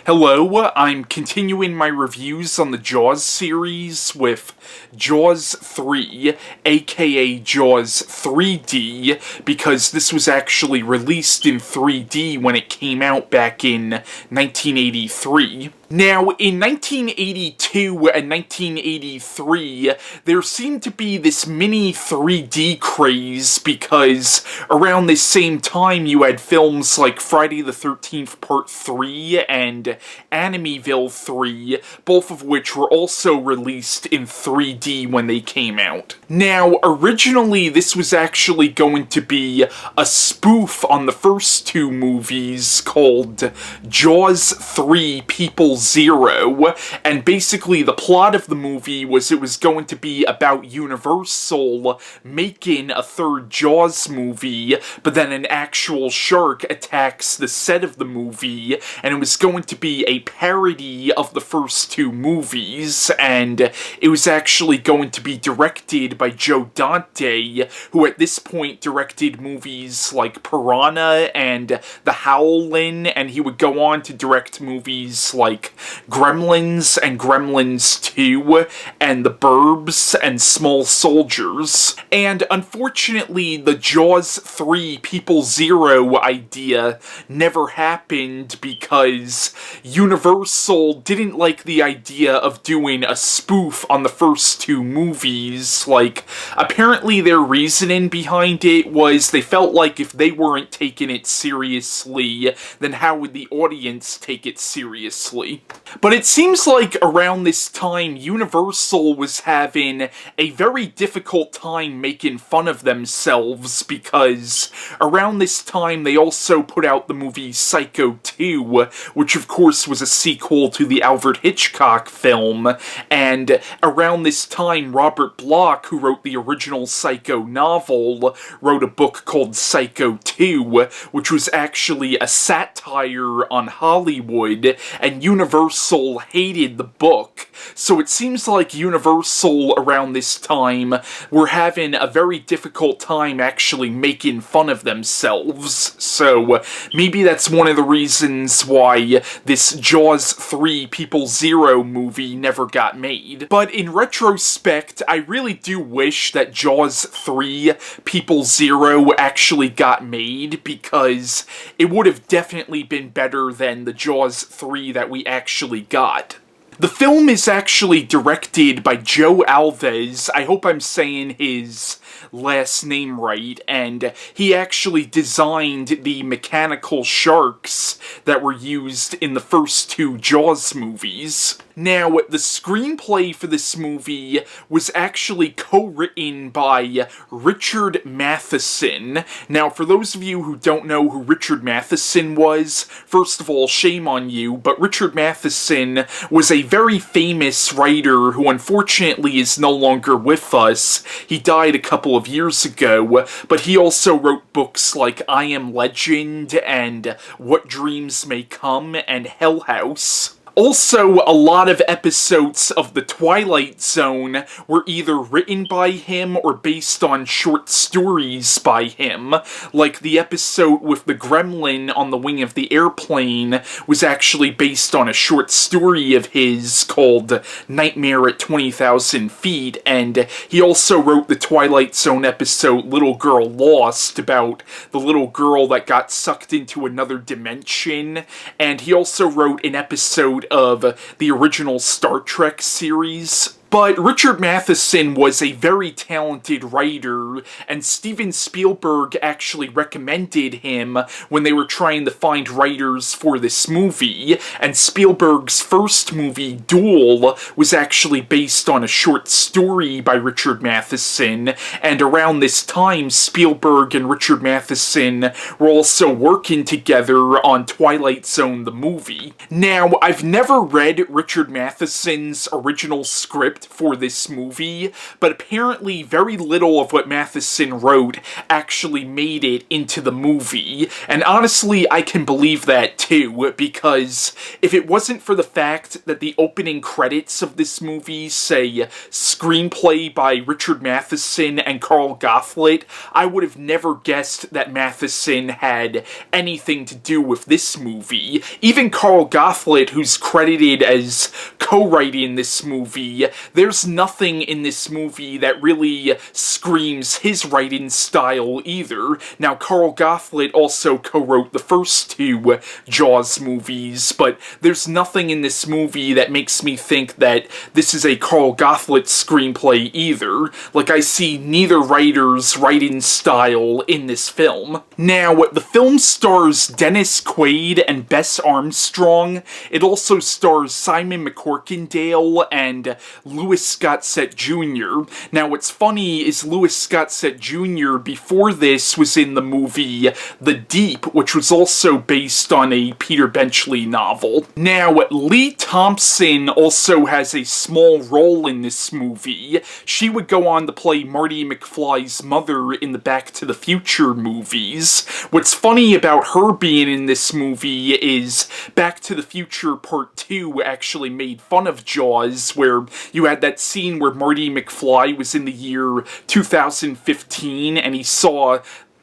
Hello, I'm continuing my reviews on the Jaws series with Jaws 3, aka Jaws 3D, because this was actually released in 3D when it came out back in 1983. Now, in 1982 and 1983, there seemed to be this mini 3D craze because around this same time you had films like Friday the 13th Part 3 and Amityville 3, both of which were also released in 3D when they came out. Now, originally this was actually going to be a spoof on the first two movies called Jaws 3 People Zero, and basically the plot of the movie was it was going to be about Universal making a third Jaws movie, but then an actual shark attacks the set of the movie, and it was going to be a parody of the first two movies, and it was actually going to be directed by Joe Dante, who at this point directed movies like Piranha and The Howlin', and he would go on to direct movies like Gremlins and Gremlins 2, and The Burbs and Small Soldiers. And unfortunately, the Jaws 3 People Zero idea never happened because Universal didn't like the idea of doing a spoof on the first two movies. Like, apparently their reasoning behind it was they felt like if they weren't taking it seriously, then how would the audience take it seriously? But it seems like around this time, Universal was having a very difficult time making fun of themselves because around this time they also put out the movie Psycho 2, which of course was a sequel to the Alfred Hitchcock film, and around this time Robert Bloch, who wrote the original Psycho novel, wrote a book called Psycho 2, which was actually a satire on Hollywood, and Universal hated the book. So it seems like Universal around this time were having a very difficult time actually making fun of themselves. So maybe that's one of the reasons why this Jaws 3 People Zero movie never got made. But in retrospect, I really do wish that Jaws 3 People Zero actually got made, because it would have definitely been better than the Jaws 3 that we actually got. The film is actually directed by Joe Alves. I hope I'm saying his last name right, and he actually designed the mechanical sharks that were used in the first two Jaws movies. Now, the screenplay for this movie was actually co-written by Richard Matheson. Now, for those of you who don't know who Richard Matheson was, first of all, shame on you, but Richard Matheson was a very famous writer who unfortunately is no longer with us. He died a couple of years ago, but he also wrote books like I Am Legend and What Dreams May Come and Hell House. Also, a lot of episodes of The Twilight Zone were either written by him or based on short stories by him. Like the episode with the gremlin on the wing of the airplane was actually based on a short story of his called Nightmare at 20,000 Feet, and he also wrote the Twilight Zone episode Little Girl Lost about the little girl that got sucked into another dimension, and he also wrote an episode of the original Star Trek series. But Richard Matheson was a very talented writer, and Steven Spielberg actually recommended him when they were trying to find writers for this movie, and Spielberg's first movie, Duel, was actually based on a short story by Richard Matheson, and around this time, Spielberg and Richard Matheson were also working together on Twilight Zone the movie. Now, I've never read Richard Matheson's original script, script for this movie, but apparently very little of what Matheson wrote actually made it into the movie, and honestly, I can believe that too, because if it wasn't for the fact that the opening credits of this movie say screenplay by Richard Matheson and Carl Gottlieb, I would have never guessed that Matheson had anything to do with this movie. Even Carl Gottlieb, who's credited as co-writing this movie, there's nothing in this movie that really screams his writing style either. Now, Carl Gottlieb also co-wrote the first two Jaws movies, but there's nothing in this movie that makes me think that this is a Carl Gottlieb screenplay either. Like, I see neither writer's writing style in this film. Now, the film stars Dennis Quaid and Bess Armstrong. It also stars Simon MacCorkindale and Louis Gossett Jr. Now, what's funny is Louis Gossett Jr. before this was in the movie The Deep, which was also based on a Peter Benchley novel. Now, Lee Thompson also has a small role in this movie. She would go on to play Marty McFly's mother in the Back to the Future movies. What's funny about her being in this movie is Back to the Future Part 2 actually made fun of Jaws, where you had that scene where Marty McFly was in the year 2015 and he saw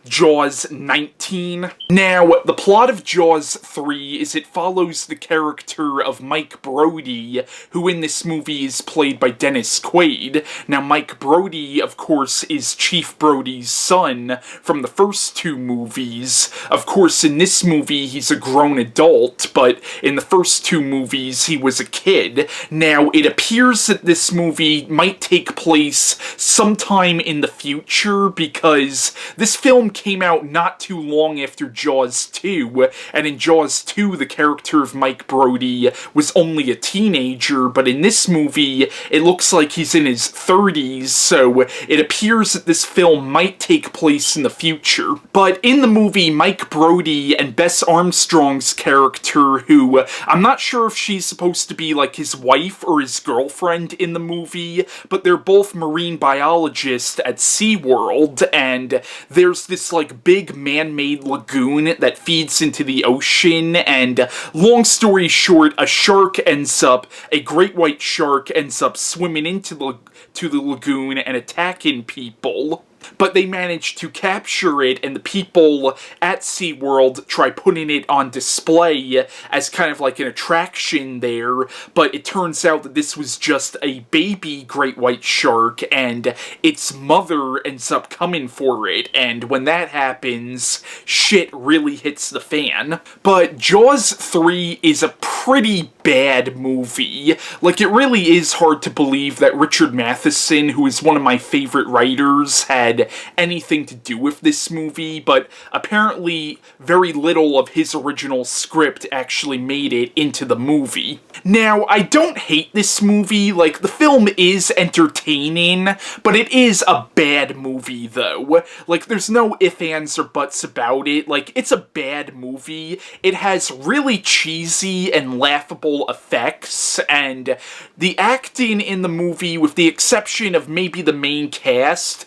Jaws 19. Now, the plot of Jaws 3 is it follows the character of Mike Brody, who in this movie is played by Dennis Quaid. Now, Mike Brody, of course, is Chief Brody's son from the first two movies. Of course, in this movie, he's a grown adult, but in the first two movies, he was a kid. Now, it appears that this movie might take place sometime in the future, because this film came out not too long after Jaws 2, and in Jaws 2, the character of Mike Brody was only a teenager, but in this movie, it looks like he's in his 30s, so it appears that this film might take place in the future. But in the movie, Mike Brody and Bess Armstrong's character, who I'm not sure if she's supposed to be like his wife or his girlfriend in the movie, but they're both marine biologists at SeaWorld, and there's this like big man-made lagoon that feeds into the ocean, and long story short, a great white shark ends up swimming into the lagoon and attacking people. But they manage to capture it, and the people at SeaWorld try putting it on display as kind of like an attraction there, but it turns out that this was just a baby great white shark, and its mother ends up coming for it, and when that happens, shit really hits the fan. But Jaws 3 is a pretty bad movie. Like, it really is hard to believe that Richard Matheson, who is one of my favorite writers, had anything to do with this movie, but apparently very little of his original script actually made it into the movie. Now, I don't hate this movie. Like, the film is entertaining, but it is a bad movie, though. Like, there's no ifs, ands, or buts about it. Like, it's a bad movie. It has really cheesy and laughable effects, and the acting in the movie, with the exception of maybe the main cast,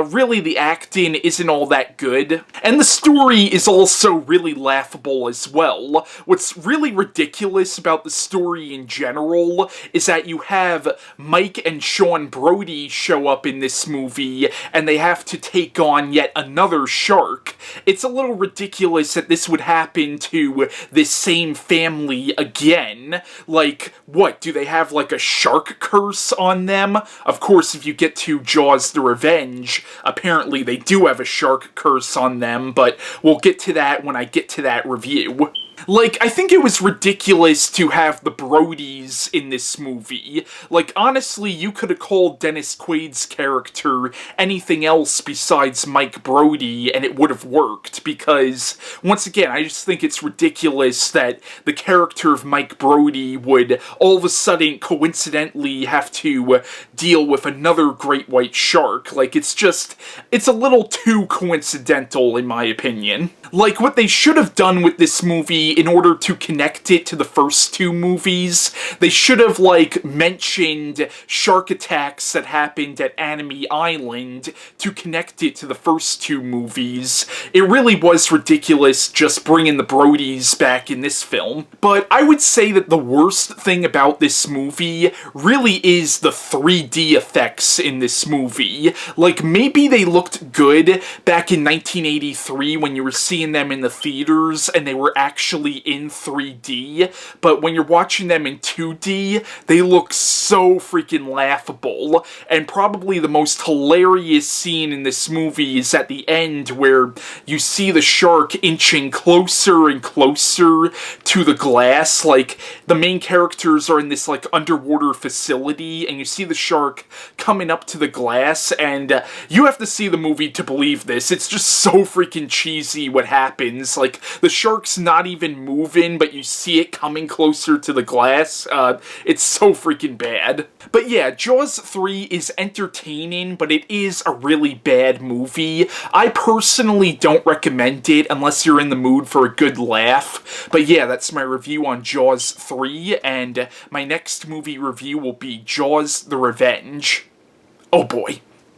really the acting isn't all that good. And the story is also really laughable as well. What's really ridiculous about the story in general is that you have Mike and Sean Brody show up in this movie, and they have to take on yet another shark. It's a little ridiculous that this would happen to this same family again. Like, what, do they have like a shark curse on them? Of course, if you get to Jaws the Revenge, apparently they do have a shark curse on them, but we'll get to that when I get to that review. Like, I think it was ridiculous to have the Brodies in this movie. Like, honestly, you could have called Dennis Quaid's character anything else besides Mike Brody, and it would have worked, because, once again, I just think it's ridiculous that the character of Mike Brody would all of a sudden coincidentally have to deal with another great white shark. Like, it's a little too coincidental, in my opinion. Like, what they should have done with this movie movie, in order to connect it to the first two movies, they should have, like, mentioned shark attacks that happened at Enemy Island to connect it to the first two movies. It really was ridiculous just bringing the Brodies back in this film. But I would say that the worst thing about this movie really is the 3D effects in this movie. Like, maybe they looked good back in 1983 when you were seeing them in the theaters and they were actually in 3D, but when you're watching them in 2D, they look so freaking laughable. And probably the most hilarious scene in this movie is at the end where you see the shark inching closer and closer to the glass. Like, the main characters are in this, like, underwater facility, and you see the shark coming up to the glass, and you have to see the movie to believe this. It's just so freaking cheesy what happens. Like, the shark's not even moving, but you see it coming closer to the glass. It's so freaking bad. But yeah, Jaws 3 is entertaining, but it is a really bad movie. I personally don't recommend it unless you're in the mood for a good laugh. But yeah, that's my review on Jaws 3, and my next movie review will be Jaws the Revenge. Oh boy.